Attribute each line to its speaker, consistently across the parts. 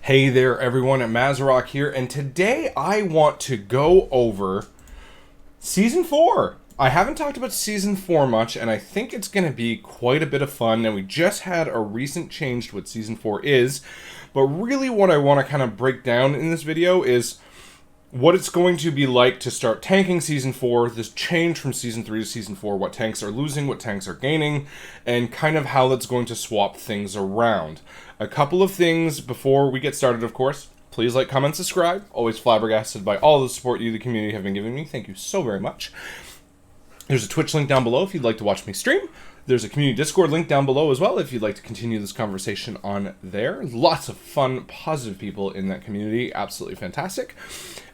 Speaker 1: Hey there everyone, Mazarok here, and today I want to go over Season 4. I haven't talked about Season 4 much, and I think it's going to be quite a bit of fun, and we just had a recent change to what Season 4 is, but really what I want to kind of break down in this video is what it's going to be like to start tanking Season 4, this change from Season 3 to Season 4, what tanks are losing, what tanks are gaining, and kind of how that's going to swap things around. A couple of things before we get started, of course. Please like, comment, subscribe. Always flabbergasted by all the support you, the community, have been giving me. Thank you so very much. There's a Twitch link down below if you'd like to watch me stream. There's a community Discord link down below as well if you'd like to continue this conversation on there. Lots of fun, positive people in that community. Absolutely fantastic.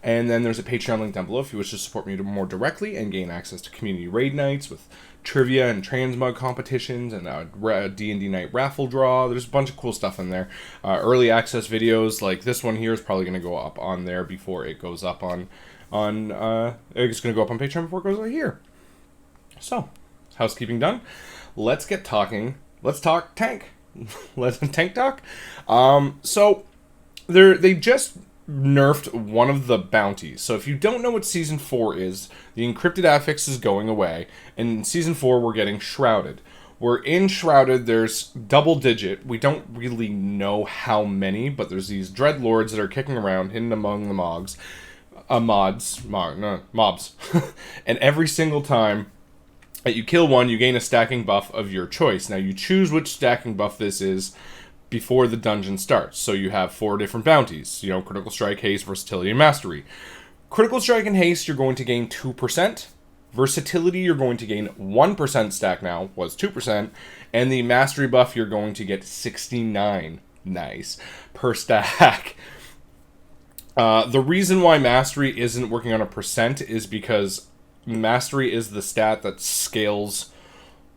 Speaker 1: And then there's a Patreon link down below if you wish to support me more directly and gain access to community raid nights with trivia and transmog competitions and a D&D night raffle draw. There's a bunch of cool stuff in there. Early access videos like this one here is probably going to go up on there before it goes up on it's going to go up on Patreon before it goes out here. So, housekeeping done. Let's get talking. Let's talk tank. Let's tank talk. So they just nerfed one of the bounties. So if you don't know what Season 4 is, the encrypted affix is going away, and in Season 4 we're getting Shrouded. We're in Shrouded, there's double digit, we don't really know how many, but there's these dreadlords that are kicking around, hidden among the mobs. And every single time that you kill one, you gain a stacking buff of your choice. Now you choose which stacking buff this is before the dungeon starts. So you have 4 different bounties. You know, Critical Strike, Haste, Versatility, and Mastery. Critical Strike and Haste, you're going to gain 2%. Versatility, you're going to gain 1% stack now, was 2%. And the Mastery buff, you're going to get 69, nice, per stack. The reason why Mastery isn't working on a percent is because Mastery is the stat that scales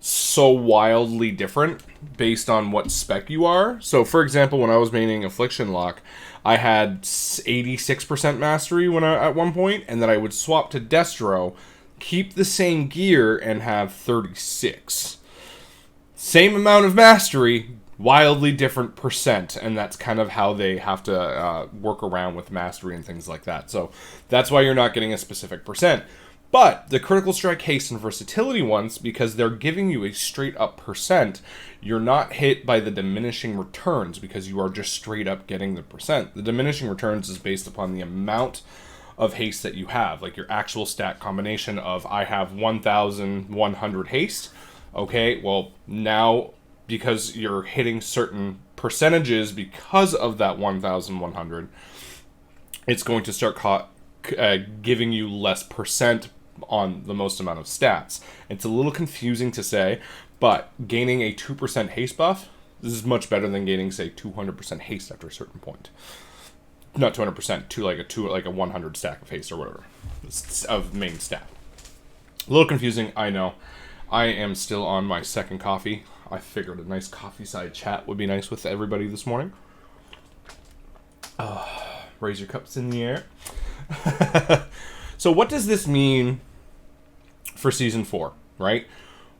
Speaker 1: so wildly different based on what spec you are. So, for example, when I was maining Affliction Lock, I had 86% Mastery at one point, and then I would swap to Destro, keep the same gear, and have 36. Same amount of Mastery, wildly different percent, and that's kind of how they have to work around with Mastery and things like that. So, that's why you're not getting a specific percent. But the Critical Strike, Haste, and Versatility ones, because they're giving you a straight up percent, you're not hit by the diminishing returns because you are just straight up getting the percent. The diminishing returns is based upon the amount of haste that you have, like your actual stat combination of I have 1,100 haste. Okay, well now because you're hitting certain percentages because of that 1,100, it's going to start giving you less percent on the most amount of stats. It's a little confusing to say, but gaining a 2% haste buff, this is much better than gaining, say, 200% haste after a certain point. Not 200%, to like a 100 stack of haste or whatever of main stat. A little confusing, I know. I am still on my second coffee. I figured a nice coffee side chat would be nice with everybody this morning. Raise your cups in the air. So what does this mean for Season 4, right?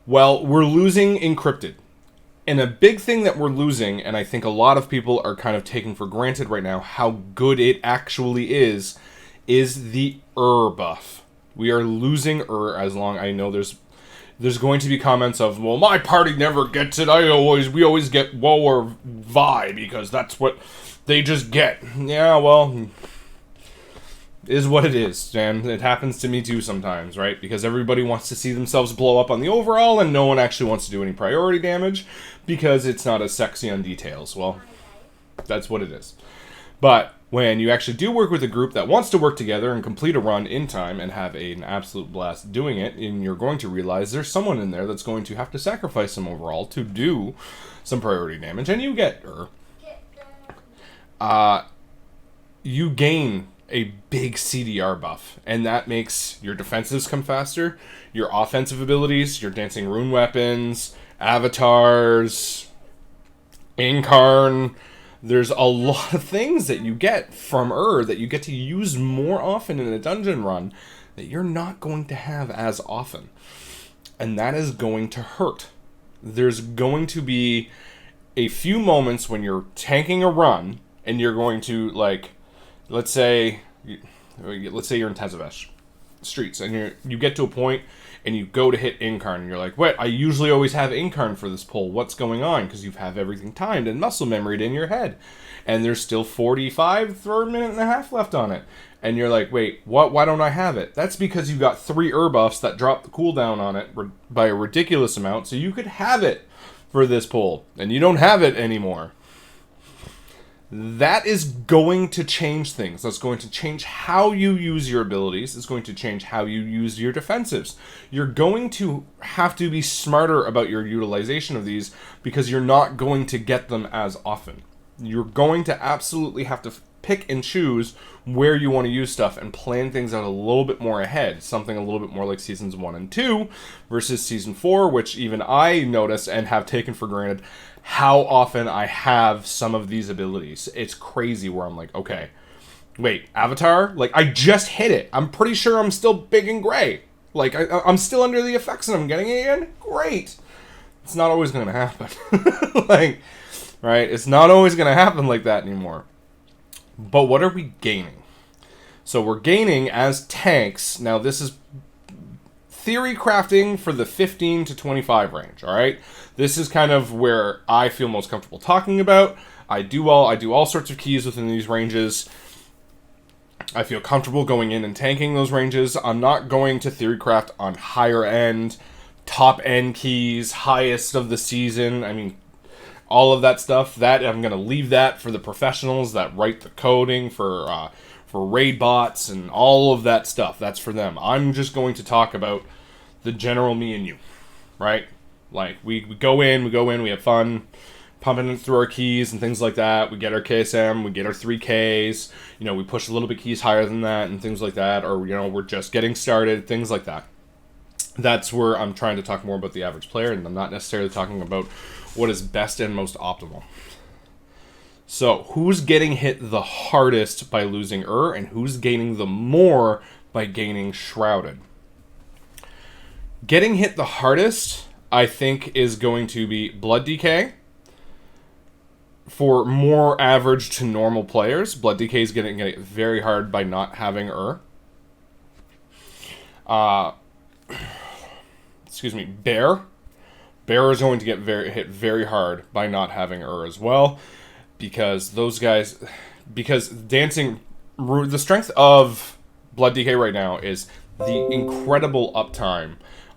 Speaker 1: Well, we're losing encrypted. And a big thing that we're losing, and I think a lot of people are kind of taking for granted right now how good it actually is the buff. We are losing as long, I know there's going to be comments of, well, my party never gets it. We always get woe or vi because that's what they just get. Yeah, well, is what it is, and it happens to me too sometimes, right? Because everybody wants to see themselves blow up on the overall, and no one actually wants to do any priority damage because it's not as sexy on details. Well, that's what it is. But when you actually do work with a group that wants to work together and complete a run in time and have an absolute blast doing it, and you're going to realize there's someone in there that's going to have to sacrifice some overall to do some priority damage, and you get you gain a big CDR buff, and that makes your defensives come faster, your offensive abilities, your dancing rune weapons, avatars, incarn. There's a lot of things that you get from that you get to use more often in a dungeon run that you're not going to have as often. And that is going to hurt. There's going to be a few moments when you're tanking a run and you're going to, like, let's say you're in Tezavesh streets, and you get to a point and you go to hit Incarn, and you're like, wait, I usually always have Incarn for this pull. What's going on? Because you have everything timed and muscle memoried in your head. And there's still 45 for a minute and a half left on it. And you're like, wait, what? Why don't I have it? That's because you got 3 buffs that drop the cooldown on it by a ridiculous amount, so you could have it for this pull. And you don't have it anymore. That is going to change things. That's going to change how you use your abilities. It's going to change how you use your defensives. You're going to have to be smarter about your utilization of these because you're not going to get them as often. You're going to absolutely have to pick and choose where you want to use stuff and plan things out a little bit more ahead. Something a little bit more like Seasons 1 and 2 versus Season 4, which even I notice and have taken for granted how often I have some of these abilities. It's crazy where I'm like, okay, wait, Avatar? Like, I just hit it. I'm pretty sure I'm still big and gray. Like, I'm still under the effects and I'm getting it again? Great. It's not always going to happen. Like, right? It's not always going to happen like that anymore. But what are we gaining? So we're gaining as tanks. Now, this is theory crafting for the 15 to 25 range, all right? This is kind of where I feel most comfortable talking about. I do all sorts of keys within these ranges. I feel comfortable going in and tanking those ranges. I'm not going to theory craft on higher end, top end keys, highest of the season. I mean, all of that stuff, that I'm going to leave that for the professionals that write the coding for raid bots and all of that stuff. That's for them. I'm just going to talk about the general me and you, right? Like, we go in, we have fun, pumping it through our keys and things like that. We get our KSM, we get our 3Ks, we push a little bit keys higher than that and things like that, or, we're just getting started, things like that. That's where I'm trying to talk more about the average player, and I'm not necessarily talking about what is best and most optimal. So, who's getting hit the hardest by losing and who's gaining the more by gaining Shrouded? Getting hit the hardest, I think, is going to be Blood DK. For more average to normal players, Blood DK is getting hit very hard by not having Bear. Bear is going to get hit very hard by not having as well, because dancing, the strength of Blood DK right now is the incredible uptime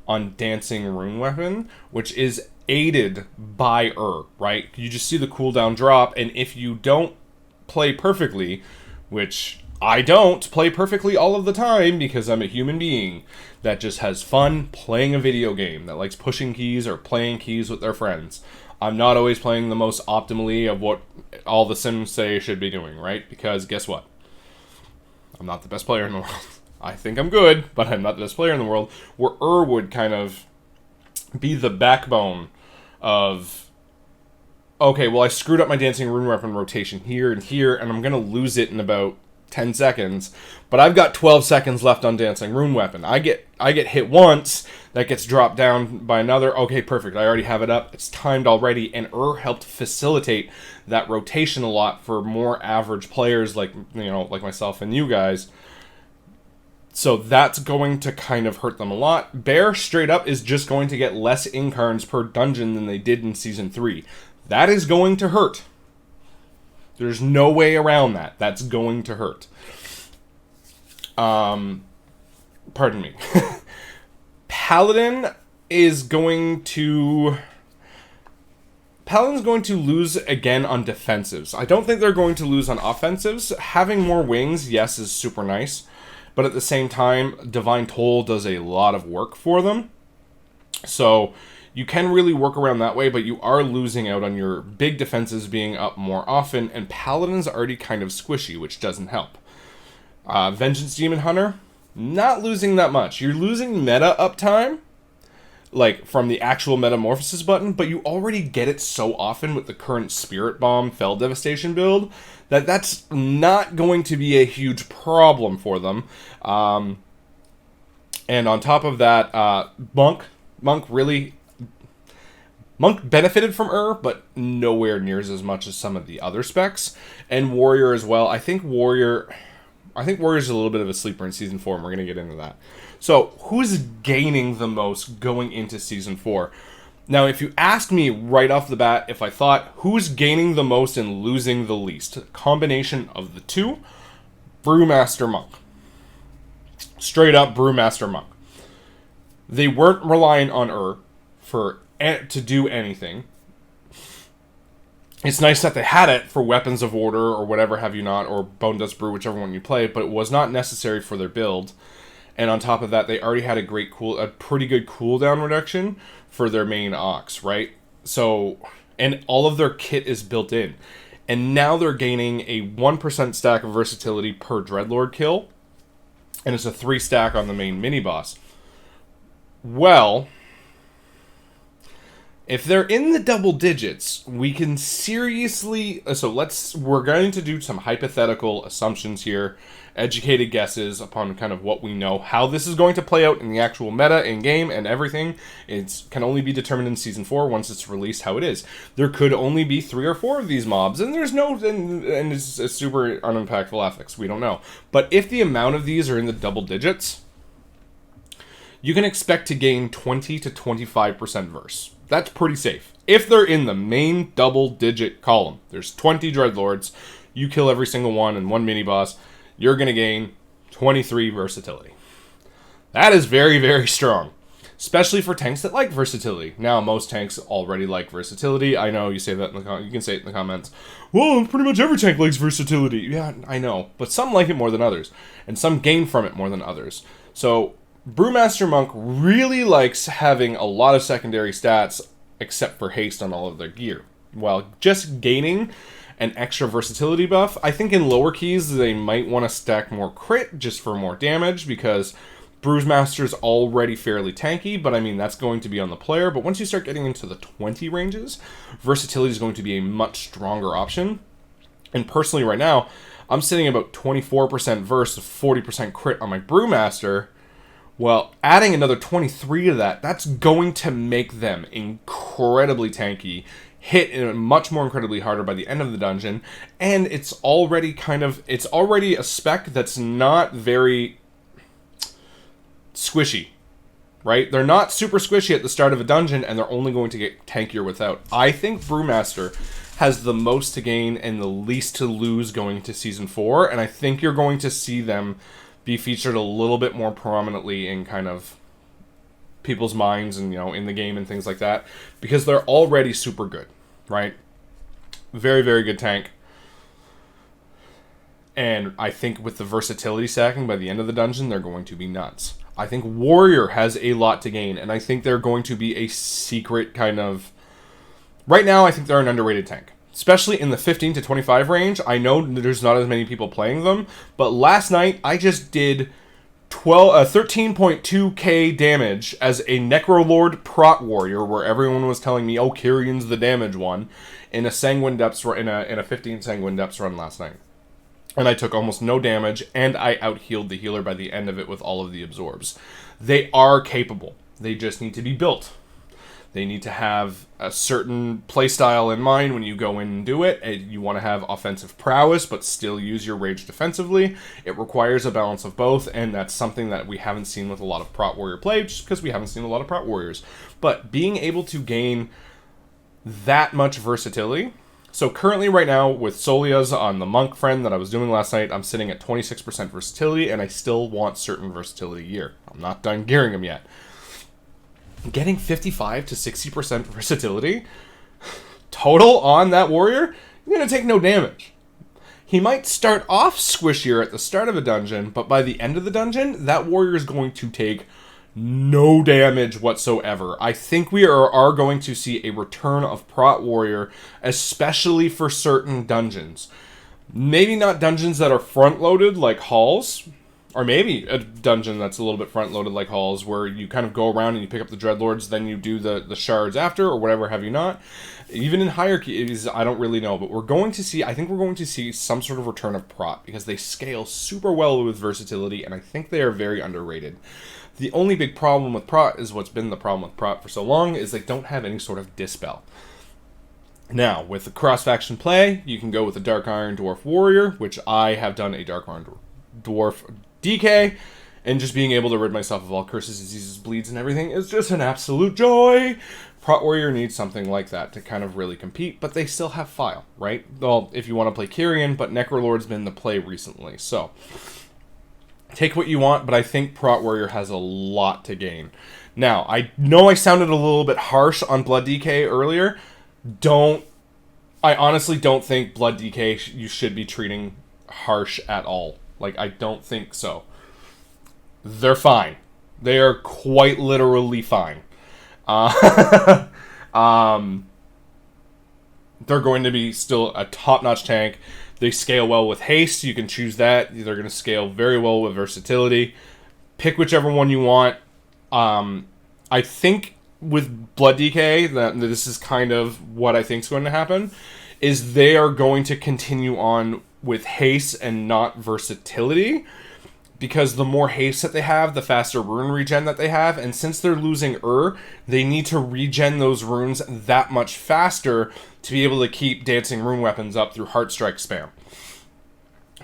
Speaker 1: on dancing rune weapon, which is aided by right? You just see the cooldown drop, and if you don't play perfectly, which I don't play perfectly all of the time because I'm a human being that just has fun playing a video game, that likes pushing keys or playing keys with their friends. I'm not always playing the most optimally of what all the sims say should be doing, right? Because guess what? I'm not the best player in the world. I think I'm good, but I'm not the best player in the world. Where would kind of be the backbone of, okay, well, I screwed up my dancing rune weapon rotation here, and I'm going to lose it in about 10 seconds, but I've got 12 seconds left on dancing rune weapon. I get hit once, that gets dropped down by another. Okay, perfect. I already have it up. It's timed already, and helped facilitate that rotation a lot for more average players like myself and you guys. So that's going to kind of hurt them a lot. Bear, straight up, is just going to get less incarns per dungeon than they did in Season 3. That is going to hurt. There's no way around that. That's going to hurt. Pardon me. Paladin's going to lose again on defensives. I don't think they're going to lose on offensives. Having more wings, yes, is super nice. But at the same time, Divine Toll does a lot of work for them. So you can really work around that way, but you are losing out on your big defenses being up more often, and Paladin's already kind of squishy, which doesn't help. Vengeance Demon Hunter, not losing that much. You're losing meta uptime, like from the actual Metamorphosis button, but you already get it so often with the current Spirit Bomb Fell Devastation build that's not going to be a huge problem for them. And on top of that, Monk really... Monk benefited from but nowhere near as much as some of the other specs. And Warrior as well. I think Warrior's a little bit of a sleeper in Season 4, and we're going to get into that. So, who's gaining the most going into Season 4? Now, if you ask me right off the bat, if I thought who's gaining the most and losing the least, combination of the two, Brewmaster Monk. Straight up Brewmaster Monk. They weren't relying on to do anything. It's nice that they had it for Weapons of Order or whatever have you not, or Bone Dust Brew, whichever one you play, but it was not necessary for their build. And on top of that, they already had a pretty good cooldown reduction for their main Ox, right? So, and all of their kit is built in. And now they're gaining a 1% stack of versatility per Dreadlord kill. And it's a 3 stack on the main mini-boss. Well, if they're in the double digits, we can seriously... we're going to do some hypothetical assumptions here, educated guesses upon kind of what we know. How this is going to play out in the actual meta, in-game, and everything, it can only be determined in Season 4 once it's released how it is. There could only be 3 or 4 of these mobs, and there's no... And it's a super unimpactful affix. We don't know. But if the amount of these are in the double digits, you can expect to gain 20 to 25% verse. That's pretty safe. If they're in the main double-digit column, there's 20 Dreadlords, you kill every single one and one mini-boss, you're going to gain 23 versatility. That is very, very strong, especially for tanks that like versatility. Now, most tanks already like versatility. I know you say that you can say it in the comments. Well, pretty much every tank likes versatility. Yeah, I know, but some like it more than others, and some gain from it more than others. So, Brewmaster Monk really likes having a lot of secondary stats, except for haste on all of their gear. While just gaining an extra versatility buff, I think in lower keys they might want to stack more crit just for more damage, because Brewmaster's already fairly tanky, but I mean that's going to be on the player. But once you start getting into the 20 ranges, versatility is going to be a much stronger option. And personally right now, I'm sitting about 24% verse, 40% crit on my Brewmaster. Well, adding another 23 to that, that's going to make them incredibly tanky, hit much more incredibly harder by the end of the dungeon, and it's already a spec that's not very squishy, right? They're not super squishy at the start of a dungeon, and they're only going to get tankier without. I think Brewmaster has the most to gain and the least to lose going into Season 4, and I think you're going to see them be featured a little bit more prominently in kind of people's minds and, in the game and things like that, because they're already super good, right? Very, very good tank. And I think with the versatility stacking by the end of the dungeon, they're going to be nuts. I think Warrior has a lot to gain, and I think they're going to be a secret kind of... Right now, I think they're an underrated tank. Especially in the 15 to 25 range. I know there's not as many people playing them, but last night I just did 13.2k damage as a Necrolord Prot Warrior, where everyone was telling me, oh, Kyrion's the damage one, in a Sanguine Depths in a 15 Sanguine Depths run last night. And I took almost no damage, and I out-healed the healer by the end of it with all of the absorbs. They are capable. They just need to be built. They need to have a certain playstyle in mind when you go in and do it. You want to have offensive prowess, but still use your rage defensively. It requires a balance of both, and that's something that we haven't seen with a lot of Prot Warrior play, just because we haven't seen a lot of Prot Warriors. But being able to gain that much versatility... So currently right now, with Solia's on the Monk friend that I was doing last night, I'm sitting at 26% versatility, and I still want certain versatility gear. I'm not done gearing them yet. Getting 55 to 60% versatility total on that warrior, you're going to take no damage. He might start off squishier at the start of a dungeon, but by the end of the dungeon, that warrior is going to take no damage whatsoever. I think we are going to see a return of Prot Warrior, especially for certain dungeons. Maybe not dungeons that are front-loaded like halls, Or maybe a dungeon that's a little bit front-loaded like Halls, where you kind of go around and you pick up the Dreadlords, then you do the shards after, or whatever have you not. Even in hierarchies, I don't really know, but I think we're going to see some sort of return of Prot, because they scale super well with versatility, and I think they are very underrated. The only big problem with Prot is what's been the problem with Prot for so long, is they don't have any sort of dispel. Now, with the cross-faction play, you can go with a Dark Iron Dwarf Warrior, which I have done a Dark Iron Dwarf DK, and just being able to rid myself of all curses, diseases, bleeds, and everything is just an absolute joy. Prot Warrior needs something like that to kind of really compete, but they still have File, right? Well, if you want to play Kyrian, but Necrolord's been the play recently, so take what you want, but I think Prot Warrior has a lot to gain. Now, I know I sounded a little bit harsh on Blood DK earlier. I honestly don't think Blood DK you should be treating harsh at all. Like, I don't think so. They're fine. They are quite literally fine. They're going to be still a top-notch tank. They scale well with haste. You can choose that. They're going to scale very well with versatility. Pick whichever one you want. I think with Blood DK, that this is kind of what I think is going to happen, is they are going to continue on with haste and not versatility, because the more haste that they have, the faster rune regen that they have, and since they're losing they need to regen those runes that much faster to be able to keep dancing rune weapons up through Heartstrike spam.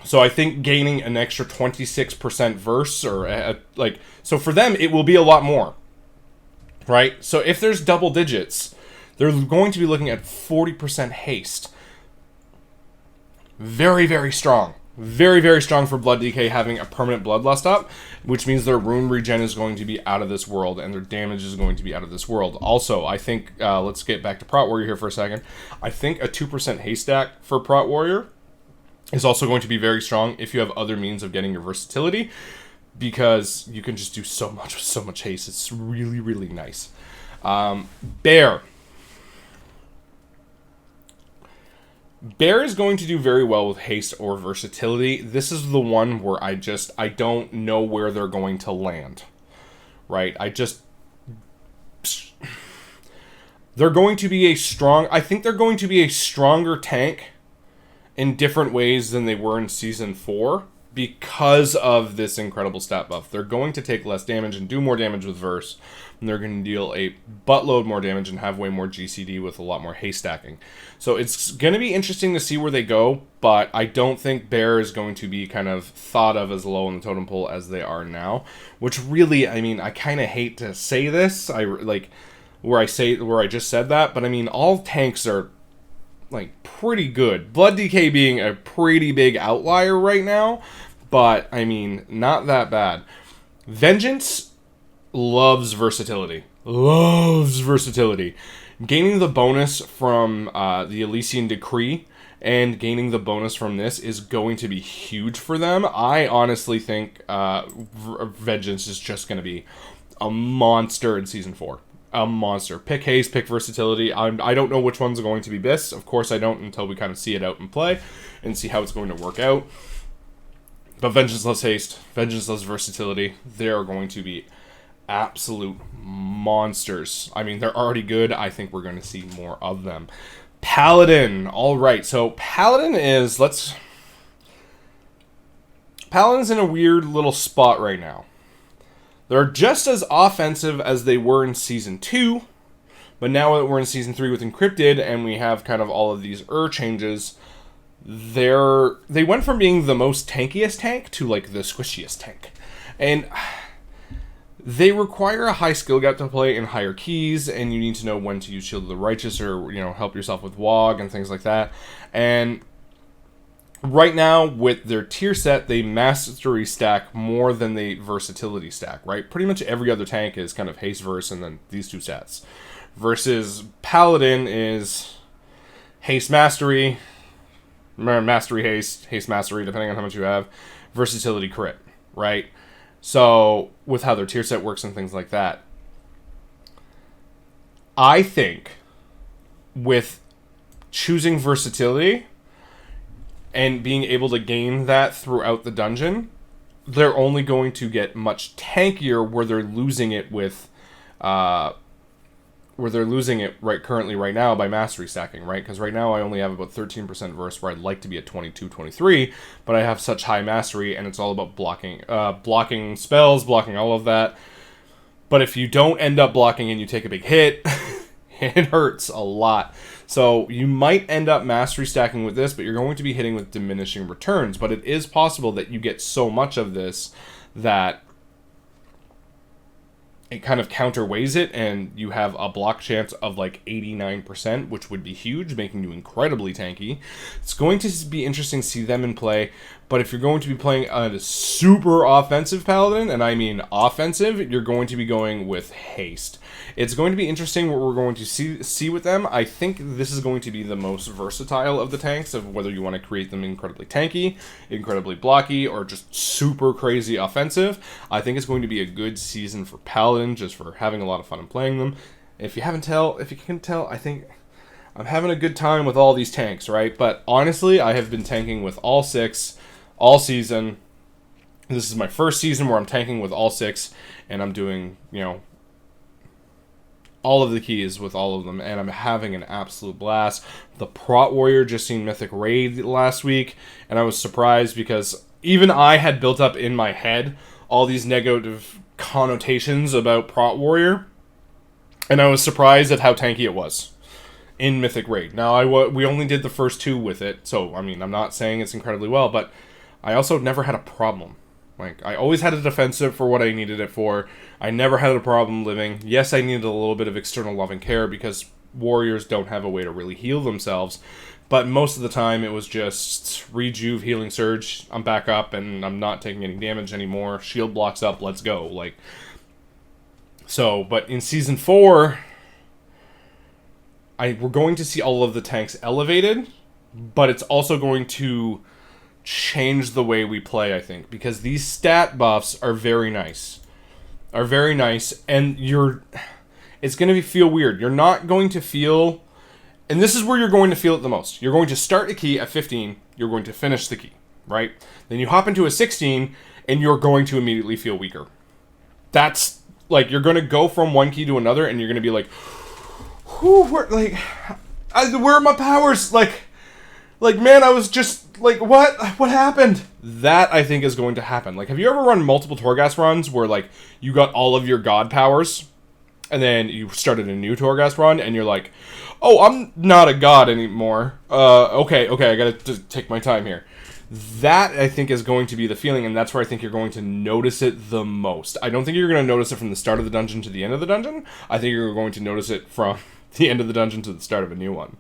Speaker 1: So I think gaining an extra 26% verse, or so for them it will be a lot more, right? So if there's double digits, they're going to be looking at 40% haste. Very, very strong. Very, very strong for Blood DK having a permanent Bloodlust up, which means their rune regen is going to be out of this world, and their damage is going to be out of this world. Also, I think, let's get back to Prot Warrior here for a second. I think a 2% haste stack for Prot Warrior is also going to be very strong if you have other means of getting your versatility, because you can just do so much with so much haste. It's really, really nice. Bear. Bear is going to do very well with haste or versatility. This is the one where I don't know where they're going to land. Right? They're going to be I think they're going to be a stronger tank in different ways than they were in Season 4 because of this incredible stat buff. They're going to take less damage and do more damage with verse, and they're going to deal a buttload more damage and have way more GCD with a lot more haste stacking. So it's going to be interesting to see where they go, but I don't think Bear is going to be kind of thought of as low in the totem pole as they are now, which really, I mean, I kind of hate to say this, where I just said that, but I mean, all tanks are pretty good. Blood DK being a pretty big outlier right now, but I mean, not that bad. Vengeance loves versatility. Gaining the bonus from the Elysian Decree and gaining the bonus from this is going to be huge for them. I honestly think Vengeance is just going to be a monster in Season 4. A monster. Pick haste, pick versatility. I don't know which one's going to be best. Of course I don't until we kind of see it out in play and see how it's going to work out. But Vengeance loves haste. Vengeance loves versatility. They are going to be absolute monsters. I mean, they're already good. I think we're going to see more of them. Paladin. All right. So Paladin's in a weird little spot right now. They're just as offensive as they were in Season 2, but now that we're in Season 3 with Encrypted and we have kind of all of these changes, they went from being the most tankiest tank to the squishiest tank. And they require a high skill gap to play in higher keys, and you need to know when to use Shield of the Righteous or, help yourself with WOG and things like that. And right now, with their tier set, they mastery stack more than they versatility stack, right? Pretty much every other tank is kind of haste verse and then these two sets. Versus Paladin is haste mastery, mastery haste, haste mastery, depending on how much you have, versatility crit, right? So, with how their tier set works and things like that, I think with choosing versatility and being able to gain that throughout the dungeon, they're only going to get much tankier where they're losing it with currently right now by mastery stacking, right? Because right now I only have about 13% verse where I'd like to be at 22, 23, but I have such high mastery, and it's all about blocking spells, blocking all of that. But if you don't end up blocking and you take a big hit, it hurts a lot. So you might end up mastery stacking with this, but you're going to be hitting with diminishing returns. But it is possible that you get so much of this that it kind of counterweighs it, and you have a block chance of like 89%, which would be huge, making you incredibly tanky. It's going to be interesting to see them in play, but if you're going to be playing a super offensive Paladin, and I mean offensive, you're going to be going with haste. It's going to be interesting what we're going to see with them. I think this is going to be the most versatile of the tanks, of whether you want to create them incredibly tanky, incredibly blocky, or just super crazy offensive. I think it's going to be a good season for Paladin, just for having a lot of fun and playing them. If you can tell, I think I'm having a good time with all these tanks, right? But honestly, I have been tanking with all 6 all season. This is my first season where I'm tanking with all 6, and I'm doing, all of the keys with all of them, and I'm having an absolute blast. The Prot Warrior just seen Mythic Raid last week, and I was surprised because even I had built up in my head all these negative connotations about Prot Warrior, and I was surprised at how tanky it was in Mythic Raid. Now, we only did the first 2 with it, so, I mean, I'm not saying it's incredibly well, but I also never had a problem. Like, I always had a defensive for what I needed it for. I never had a problem living. Yes, I needed a little bit of external love and care because warriors don't have a way to really heal themselves. But most of the time, it was just rejuve, healing surge. I'm back up, and I'm not taking any damage anymore. Shield blocks up, let's go. But in Season 4, we're going to see all of the tanks elevated, but it's also going to change the way we play, I think, because these stat buffs are very nice, and it's going to feel weird. You're not going to feel, and this is where you're going to feel it the most. You're going to start a key at 15, you're going to finish the key, right? Then you hop into a 16, and you're going to immediately feel weaker. That's, you're going to go from one key to another, and you're going to be like, whew, where are my powers? Man, I was just, what happened? That, I think, is going to happen. Have you ever run multiple Torghast runs where, you got all of your god powers, and then you started a new Torghast run, and you're like, oh, I'm not a god anymore. Okay, I gotta take my time here. That, I think, is going to be the feeling, and that's where I think you're going to notice it the most. I don't think you're going to notice it from the start of the dungeon to the end of the dungeon. I think you're going to notice it from the end of the dungeon to the start of a new one.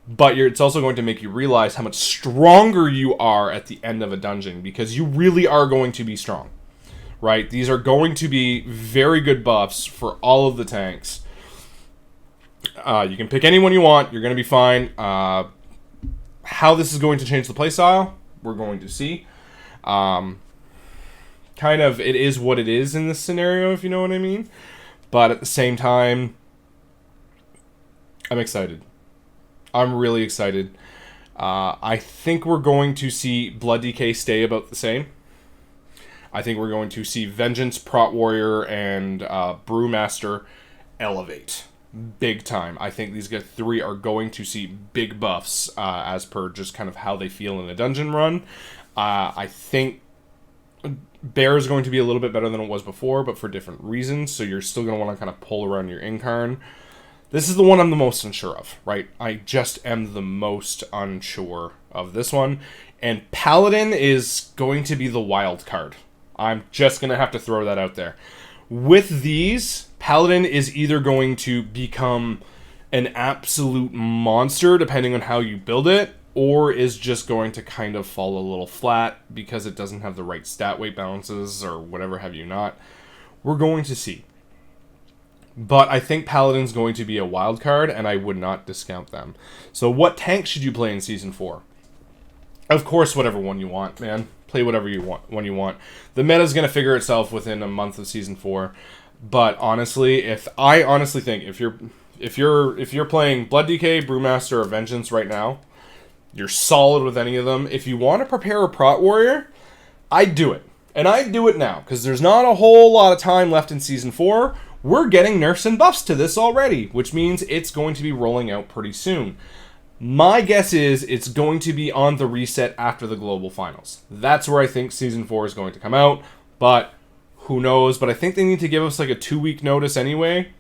Speaker 1: But it's also going to make you realize how much stronger you are at the end of a dungeon, because you really are going to be strong, right? These are going to be very good buffs for all of the tanks. You can pick anyone you want. You're going to be fine. How this is going to change the playstyle, we're going to see. It is what it is in this scenario, if you know what I mean. But at the same time, I'm excited. I'm really excited. I think we're going to see Blood DK stay about the same. I think we're going to see Vengeance, Prot Warrior, and Brewmaster elevate big time. I think these 3 are going to see big buffs as per just kind of how they feel in a dungeon run. I think Bear is going to be a little bit better than it was before, but for different reasons, so you're still going to want to kind of pull around your Incarn. This is the one I'm the most unsure of, right? I just am the most unsure of this one. And Paladin is going to be the wild card. I'm just going to have to throw that out there. With these, Paladin is either going to become an absolute monster, depending on how you build it, or is just going to kind of fall a little flat because it doesn't have the right stat weight balances or whatever have you not. We're going to see. But I think Paladin's going to be a wild card, and I would not discount them. So what tank should you play in Season 4? Of course, whatever one you want, man. Play whatever you want when you want. The meta's going to figure itself within a month of Season 4. But honestly, if you're playing Blood DK, Brewmaster, or Vengeance right now, you're solid with any of them. If you want to prepare a Prot Warrior, I'd do it. And I'd do it now, because there's not a whole lot of time left in Season 4. We're getting nerfs and buffs to this already, which means it's going to be rolling out pretty soon. My guess is it's going to be on the reset after the global finals. That's where I think Season 4 is going to come out, but who knows? But I think they need to give us like a 2-week notice anyway,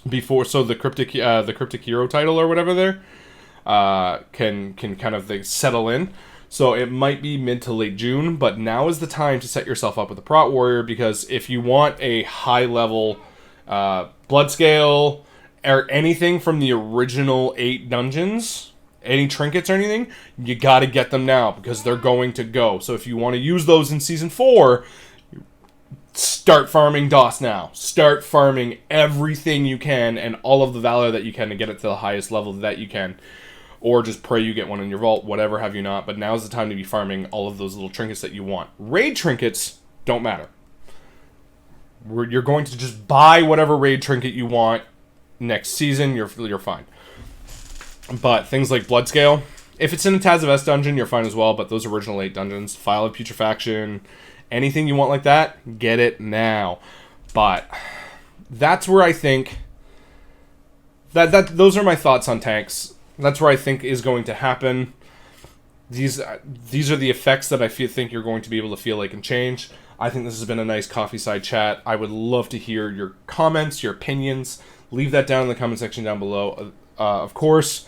Speaker 1: before, so the cryptic hero title or whatever there can kind of settle in. So it might be mid to late June, but now is the time to set yourself up with a Prot Warrior, because if you want a high level blood scale or anything from the original 8 dungeons, any trinkets or anything, you got to get them now, because they're going to go. So if you want to use those in Season 4, start farming DOS now. Start farming everything you can and all of the valor that you can to get it to the highest level that you can. Or just pray you get one in your vault, whatever have you not. But now's the time to be farming all of those little trinkets that you want. Raid trinkets don't matter. You're going to just buy whatever raid trinket you want next season. You're fine. But things like Bloodscale, if it's in a Taz of S dungeon, you're fine as well. But those original 8 dungeons, File of Putrefaction, anything you want like that, get it now. But that's where I think those are my thoughts on tanks. That's where I think is going to happen. These are the effects that I think you're going to be able to feel like and change. I think this has been a nice coffee side chat. I would love to hear your comments, your opinions. Leave that down in the comment section down below. Of course,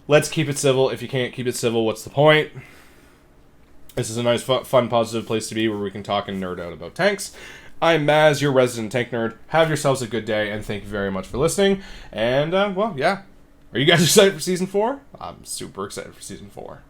Speaker 1: let's keep it civil. If you can't keep it civil, what's the point? This is a nice, fun, positive place to be where we can talk and nerd out about tanks. I'm Maz, your resident tank nerd. Have yourselves a good day, and thank you very much for listening. And, well, yeah. Are you guys excited for Season 4? I'm super excited for Season 4.